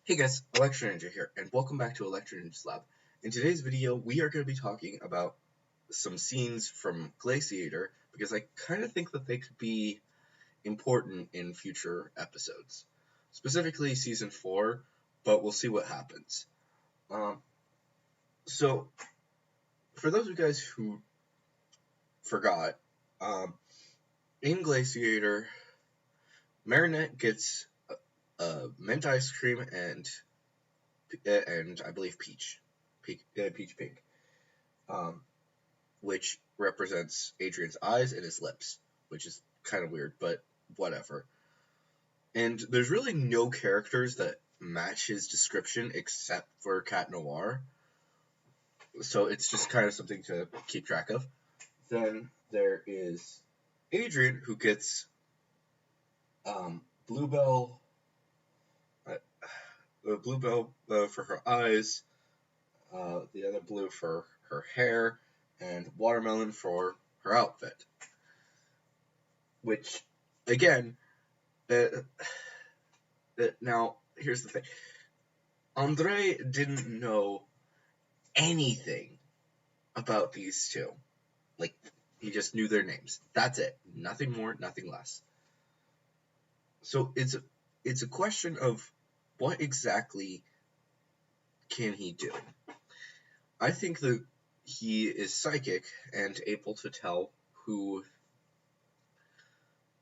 Hey guys, Electro Ninja here, and welcome back to Electro Ninja's Lab. In today's video, we are going to be talking about some scenes from Glaciator, because I kind of think that they could be important in future episodes. Specifically Season 4, but we'll see what happens. So, for those of you guys who forgot, in Glaciator, Marinette gets mint ice cream and I believe peach pink, which represents Adrian's eyes and his lips, which is kind of weird, but whatever. And there's really no characters that match his description except for Cat Noir, so it's just kind of something to keep track of. Then there is Adrian, who gets bluebell for her eyes, the other blue for her hair, and watermelon for her outfit. Which, again, now here's the thing. Andre didn't know anything about these two. Like, he just knew their names. That's it. Nothing more, nothing less. So it's a question of what exactly can he do? I think that he is psychic and able to tell who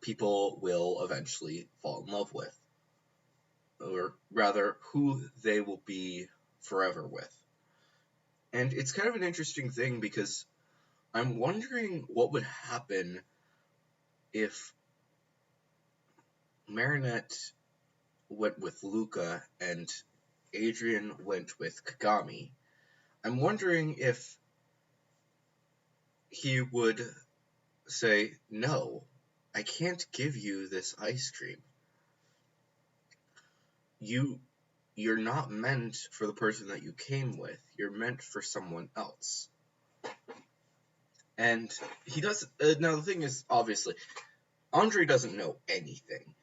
people will eventually fall in love with, or rather, who they will be forever with. And it's kind of an interesting thing because I'm wondering what would happen if Marinette went with Luca and Adrian went with Kagami. I'm wondering if he would say, no, I can't give you this ice cream. You're not meant for the person that you came with. You're meant for someone else. And he does. Now, the thing is, obviously, Andre doesn't know anything,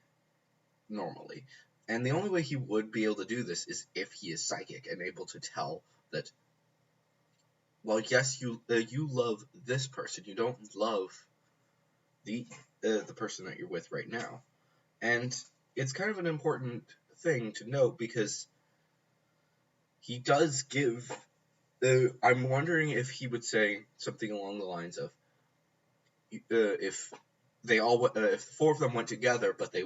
normally. And the only way he would be able to do this is if he is psychic and able to tell that, well, yes, you love this person. You don't love the person that you're with right now. And it's kind of an important thing to note because he does give. I'm wondering if he would say something along the lines of, if the four of them went together, but they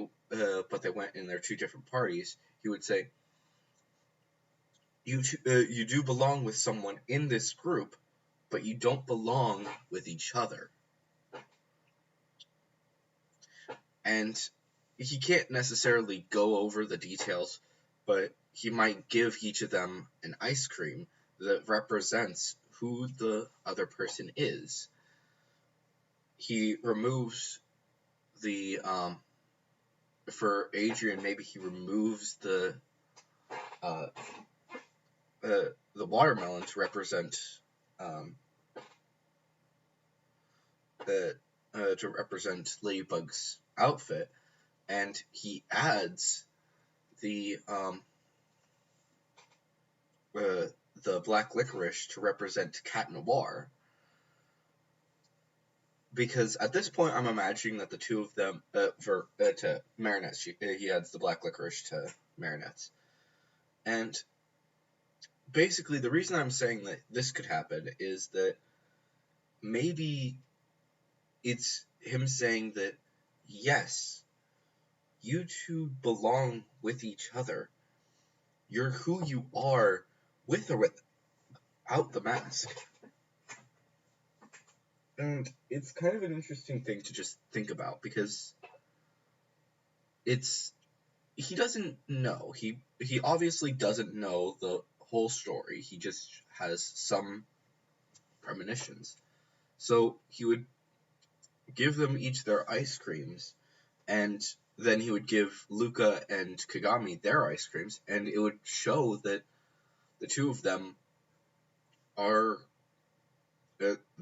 went in their two different parties, he would say, you do belong with someone in this group, but you don't belong with each other. And he can't necessarily go over the details, but he might give each of them an ice cream that represents who the other person is. He removes the, for Adrian, maybe he removes the watermelon to represent, Ladybug's outfit, and he adds the black licorice to represent Cat Noir. Because at this point, I'm imagining that the two of them, to Marinette's, he adds the black licorice to Marinette's. And basically, the reason I'm saying that this could happen is that maybe it's him saying that, yes, you two belong with each other. You're who you are, with or without the mask. And it's kind of an interesting thing to just think about, because he doesn't know. He obviously doesn't know the whole story. He just has some premonitions. So he would give them each their ice creams, and then he would give Luca and Kagami their ice creams, and it would show that the two of them are,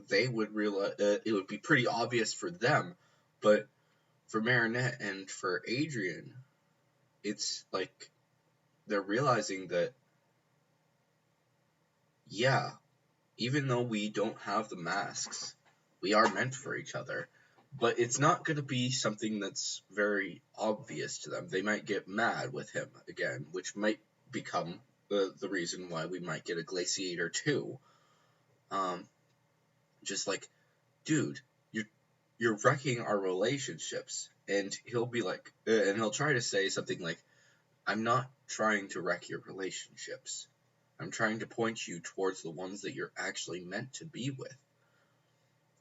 they would realize, it would be pretty obvious for them, but for Marinette and for Adrian, it's like they're realizing that, yeah, even though we don't have the masks, we are meant for each other. But it's not going to be something that's very obvious to them. They might get mad with him again, which might become the reason why we might get a Glaciator too. Um, just like, dude, you're wrecking our relationships. And he'll be like, and he'll try to say something like, I'm not trying to wreck your relationships. I'm trying to point you towards the ones that you're actually meant to be with.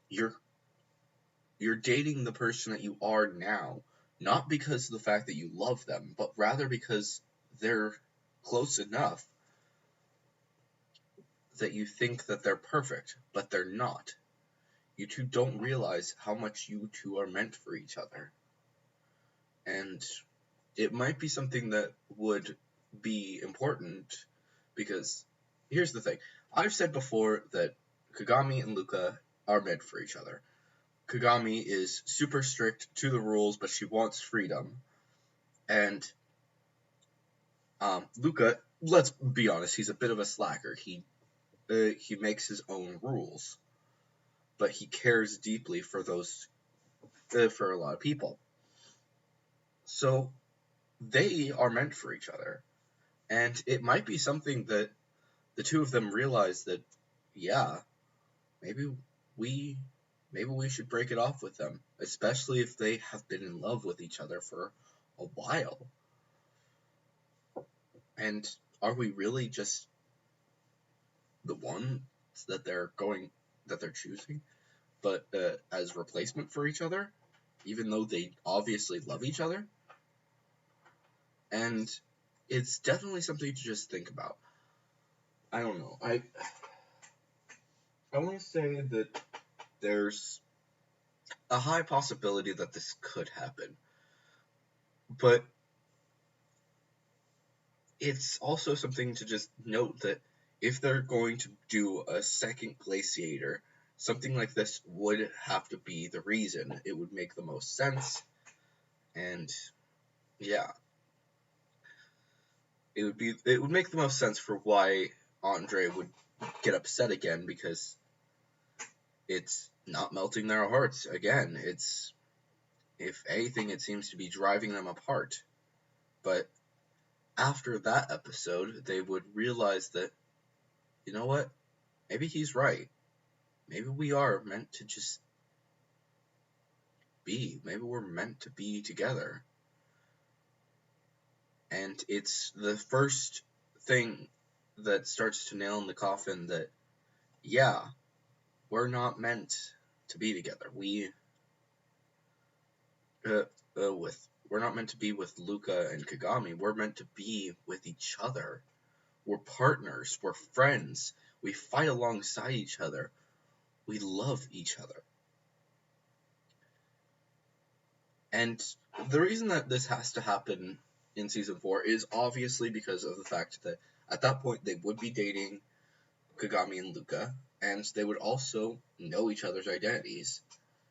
You're dating the person that you are now, not because of the fact that you love them, but rather because they're close enough that you think that they're perfect, but they're not. You two don't realize how much you two are meant for each other. And it might be something that would be important because here's the thing. I've said before that Kagami and Luka are meant for each other. Kagami is super strict to the rules, but she wants freedom. And Luka, let's be honest, he's a bit of a slacker. He makes his own rules, but he cares deeply for those for a lot of people. So they are meant for each other, and it might be something that the two of them realize that, yeah, maybe we should break it off with them, especially if they have been in love with each other for a while. And are we really just the ones that they're choosing, but as replacement for each other, even though they obviously love each other? And it's definitely something to just think about. I don't know. I want to say that there's a high possibility that this could happen, but it's also something to just note that if they're going to do a second Glaciator, something like this would have to be the reason. It would make the most sense, and yeah, it would make the most sense for why Andre would get upset again, because it's not melting their hearts again. It's, if anything, it seems to be driving them apart. But after that episode, they would realize that, you know what, maybe he's right. Maybe we are meant to just be. Maybe we're meant to be together. And it's the first thing that starts to nail in the coffin that, yeah, we're not meant to be together. We're not meant to be with Luka and Kagami. We're meant to be with each other. We're partners. We're friends. We fight alongside each other. We love each other. And the reason that this has to happen in season 4 is obviously because of the fact that at that point they would be dating Kagami and Luka, and they would also know each other's identities.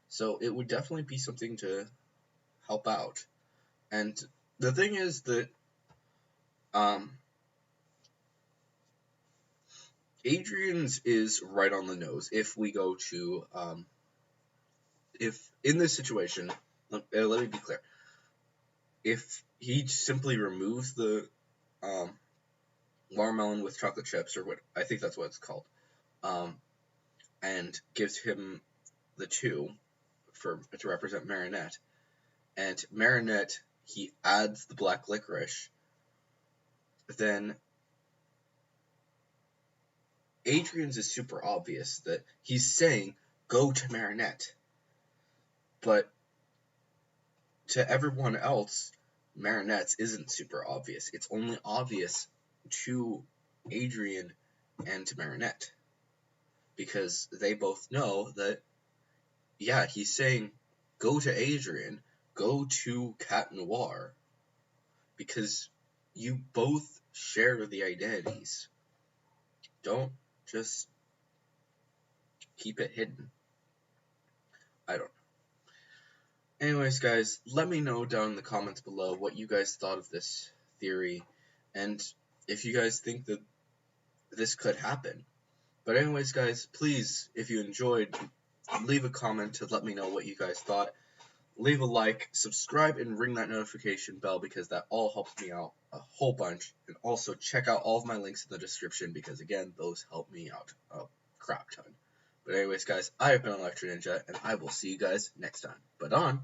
So it would definitely be something to help out. And the thing is that Adrian's is right on the nose. If we go to if in this situation, let me be clear. If he simply removes the watermelon with chocolate chips, or what I think that's what it's called, and gives him the 2 to represent Marinette, and Marinette, he adds the black licorice, then Adrian's is super obvious that he's saying, go to Marinette. But to everyone else, Marinette's isn't super obvious. It's only obvious to Adrian and to Marinette, because they both know that, yeah, he's saying, go to Adrian, go to Cat Noir, because you both share the identities. Don't just keep it hidden. I don't know. Anyways, guys, let me know down in the comments below what you guys thought of this theory. and if you guys think that this could happen. But anyways, guys, please, if you enjoyed, leave a comment to let me know what you guys thought. Leave a like, subscribe, and ring that notification bell because that all helps me out a whole bunch. And also check out all of my links in the description because, again, those help me out a crap ton. But anyways, guys, I have been Electro Ninja, and I will see you guys next time. But on.